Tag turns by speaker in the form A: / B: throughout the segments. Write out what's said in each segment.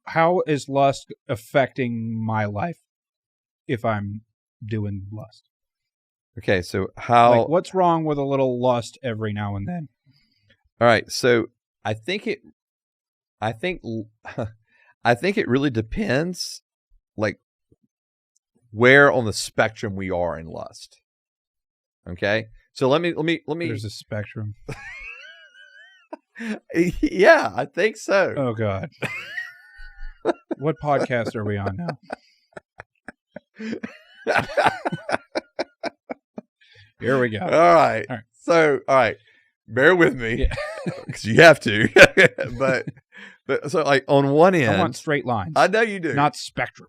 A: how is lust affecting my life if I'm doing lust?
B: Okay, so how?
A: Like, what's wrong with a little lust every now and then?
B: All right, so I think it really depends, like, where on the spectrum we are in lust. Okay, so let me.
A: There's a spectrum.
B: Yeah, I think so.
A: Oh God. What podcast are we on now? Here we go.
B: All right. So, all right, bear with me because you have to. but so, like, on one end,
A: I want straight lines.
B: I know you do.
A: Not spectrum.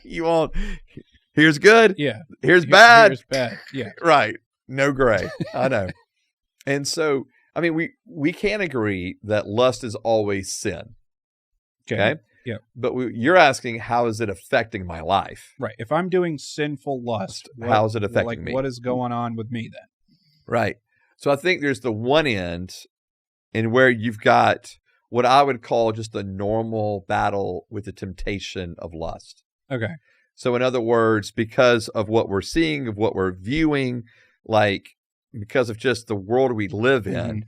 B: You want, here's good.
A: Yeah.
B: Here's bad.
A: Here's bad. Yeah.
B: Right. No gray. I know. And so, I mean, we can agree that lust is always sin. Okay.
A: Yeah.
B: But you're asking, how is it affecting my life?
A: Right. If I'm doing sinful lust,
B: how is it affecting me?
A: What is going on with me then?
B: Right. So I think there's the one end in where you've got what I would call just the normal battle with the temptation of lust.
A: Okay.
B: So in other words, because of what we're seeing, of what we're viewing, like, because of just the world we live in,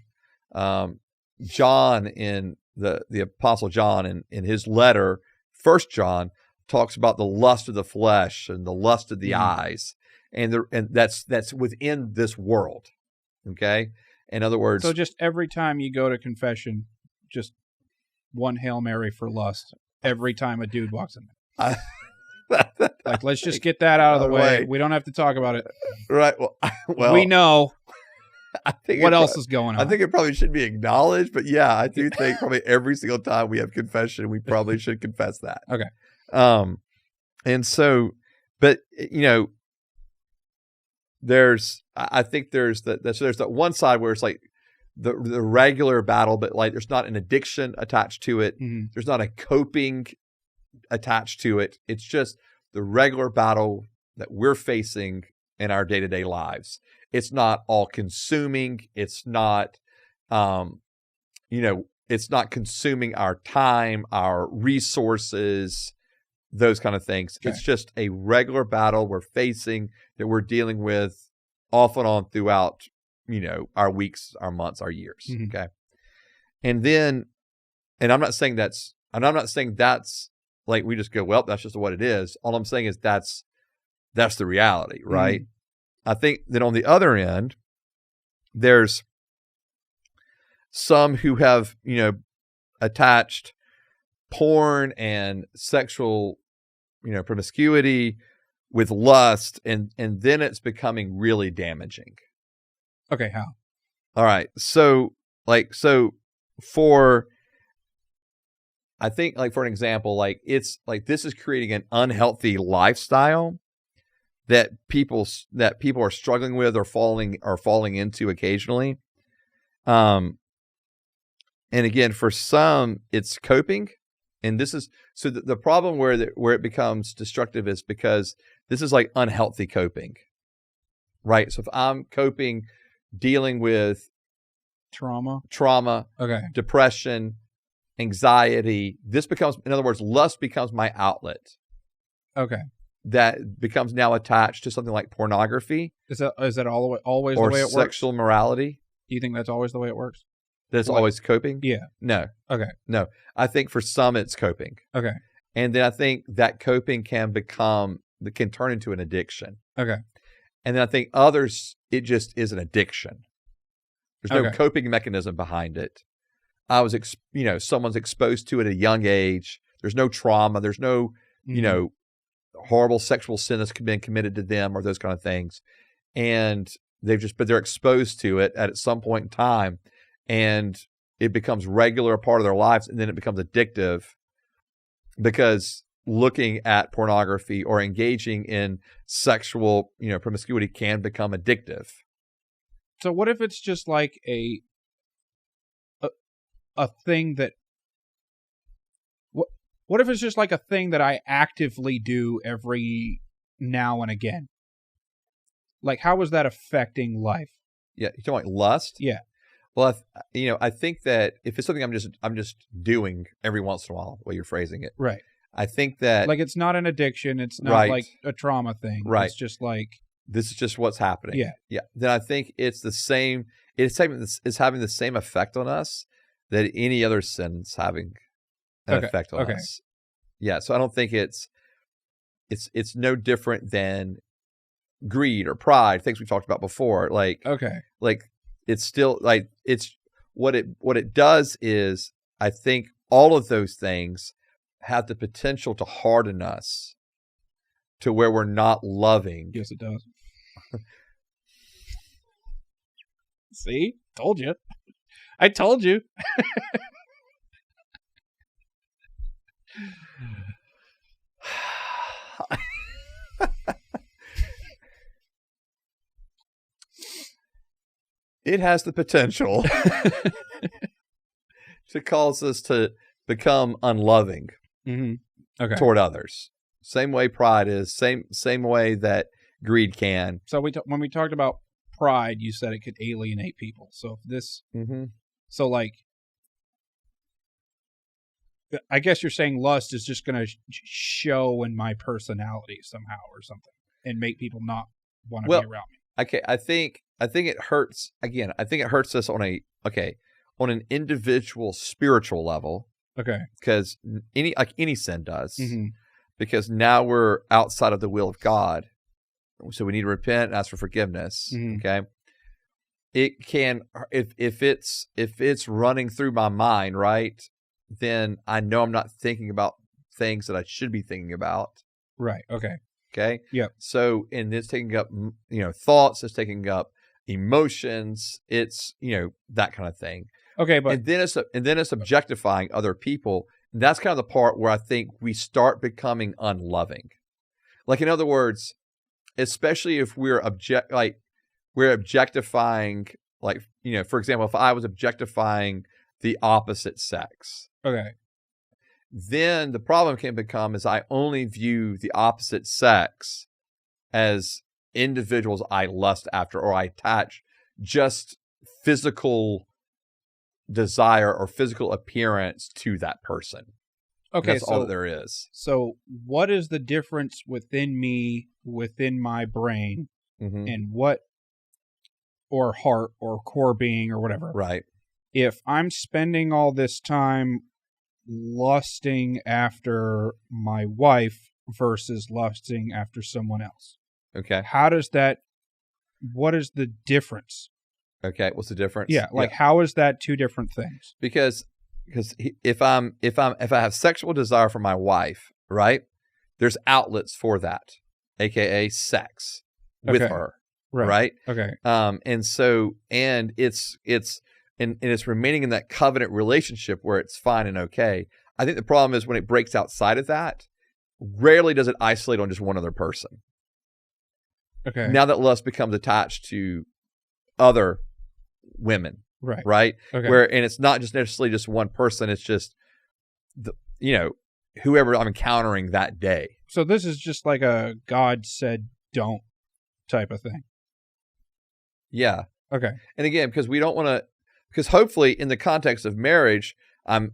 B: John, in the Apostle John, in his letter, 1 John, talks about the lust of the flesh and the lust of the eyes, and that's within this world. Okay, in other words,
A: so just every time you go to confession, just one Hail Mary for lust every time a dude walks in there. Like, let's just get that out of the way. We don't have to talk about it.
B: Right. Well,
A: we know.
B: I think
A: what else is going on?
B: I think it probably should be acknowledged, but yeah, I do think probably every single time we have confession, we probably should confess that.
A: Okay.
B: And so, but I think there's that one side where it's like the regular battle, but like there's not an addiction attached to it.
A: Mm-hmm.
B: There's not a coping attached to it. It's just the regular battle that we're facing in our day-to-day lives. It's not all consuming. It's not, it's not consuming our time, our resources, those kind of things. Okay. It's just a regular battle we're facing that we're dealing with off and on throughout, our weeks, our months, our years. Mm-hmm. Okay. And then, I'm not saying that's like we just go, well, that's just what it is. All I'm saying is that's the reality, right? Mm-hmm. I think that on the other end, there's some who have, attached porn and sexual, promiscuity with lust, and then it's becoming really damaging.
A: Okay, how?
B: All right. So I think, like, for an example, like, it's like this is creating an unhealthy lifestyle that people are struggling with or falling into occasionally. And again, for some, it's coping. And this is, so the problem where it becomes destructive is because this is like unhealthy coping, right? So if I'm coping, dealing with
A: trauma,
B: okay, depression, anxiety, this becomes, in other words, lust becomes my outlet.
A: Okay.
B: That becomes now attached to something like pornography.
A: Is that always
B: or
A: the way it works?
B: Or sexual morality.
A: Do you think that's always the way it works?
B: That's always coping?
A: Yeah.
B: No.
A: Okay.
B: No. I think for some it's coping.
A: Okay.
B: And then I think that coping can turn into an addiction.
A: Okay.
B: And then I think others, it just is an addiction. There's no coping mechanism behind it. Someone's exposed to it at a young age. There's no trauma. There's no, horrible sexual sin that's been committed to them or those kind of things. And but they're exposed to it at some point in time, and it becomes regular, a part of their lives. And then it becomes addictive because looking at pornography or engaging in sexual, promiscuity can become addictive.
A: So what if it's just like a thing that, what if it's just like a thing that I actively do every now and again? Like, how is that affecting life?
B: Yeah, you're talking about lust?
A: Yeah.
B: Well, I think that if it's something I'm just doing every once in a while, the way you're phrasing it,
A: Right.
B: I think that
A: Like it's not an addiction. It's not like a trauma thing.
B: Right.
A: It's just like
B: this is just what's happening.
A: Yeah.
B: Yeah. Then I think it's the same. It's having the same effect on us that any other sin's having an effect on us. Yeah. So I don't think it's no different than greed or pride, things we talked about before. Like it's still like it's what it does is I think all of those things have the potential to harden us to where we're not loving.
A: Yes, it does. See? Told you. I told you.
B: It has the potential to cause us to become unloving toward others. Same way pride is, same way that greed can.
A: So when we talked about pride, you said it could alienate people. So if this, so like, I guess you're saying lust is just going to show in my personality somehow or something and make people not want to be around me.
B: Okay, I think it hurts. Again, I think it hurts us on an individual spiritual level.
A: Okay.
B: Because any sin does. Because now we're outside of the will of God. So we need to repent and ask for forgiveness. Okay. It can, if it's running through my mind, right, then I know I'm not thinking about things that I should be thinking about.
A: Right. Okay.
B: Okay.
A: Yeah.
B: So, and it's taking up, thoughts, it's taking up emotions, it's, that kind of thing.
A: Okay. But
B: and then it's objectifying other people. And that's kind of the part where I think we start becoming unloving. Like, in other words, especially if we're objectifying, like, for example, if I was objectifying the opposite sex.
A: Okay.
B: Then the problem can become is I only view the opposite sex as individuals I lust after, or I attach just physical desire or physical appearance to that person.
A: Okay.
B: That's all that there is.
A: So what is the difference within me, within my brain, and what, or heart or core being or whatever?
B: Right.
A: If I'm spending all this time lusting after my wife versus lusting after someone else.
B: Okay.
A: What is the difference?
B: Okay. What's the difference?
A: Yeah. Like, how is that two different things?
B: Because if I have sexual desire for my wife, right, there's outlets for that, AKA sex with her. Right.
A: Okay.
B: And so, and it's remaining in that covenant relationship where it's fine and okay. I think the problem is when it breaks outside of that, rarely does it isolate on just one other person.
A: Okay.
B: Now that lust becomes attached to other women.
A: Right.
B: Right.
A: Okay.
B: And it's not just necessarily just one person. It's just whoever I'm encountering that day.
A: So this is just like a God said don't type of thing.
B: Yeah.
A: Okay.
B: And again, because we don't want to, because hopefully in the context of marriage, I'm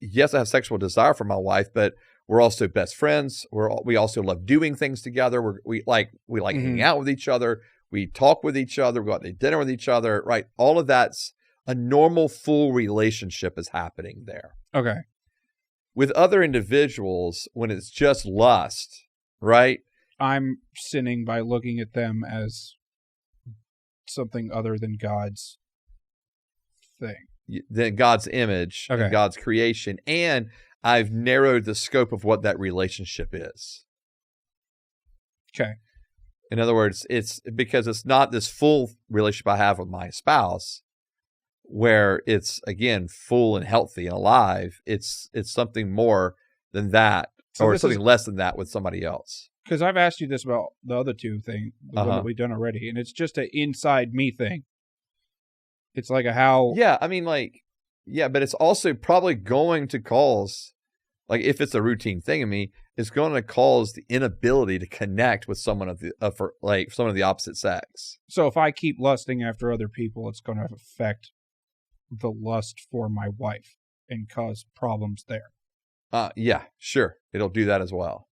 B: yes, I have sexual desire for my wife, but we're also best friends. We also love doing things together. We like hanging out with each other. We talk with each other. We go out to dinner with each other. Right. All of that's a normal, full relationship is happening there.
A: Okay.
B: With other individuals, when it's just lust, right?
A: I'm sinning by looking at them as something other than God's thing.
B: Than God's image, and God's creation. And I've narrowed the scope of what that relationship is.
A: Okay.
B: In other words, it's because it's not this full relationship I have with my spouse where it's, again, full and healthy and alive. It's something more than that, or something less than that with somebody else.
A: Because I've asked you this about the other two thing, the one that we've done already, and it's just an inside me thing. It's like a how...
B: Yeah, I mean, but it's also probably going to cause like if it's a routine thing in me, it's going to cause the inability to connect with someone of the someone of the opposite sex.
A: So if I keep lusting after other people, it's going to affect the lust for my wife and cause problems there.
B: Yeah, sure. It'll do that as well.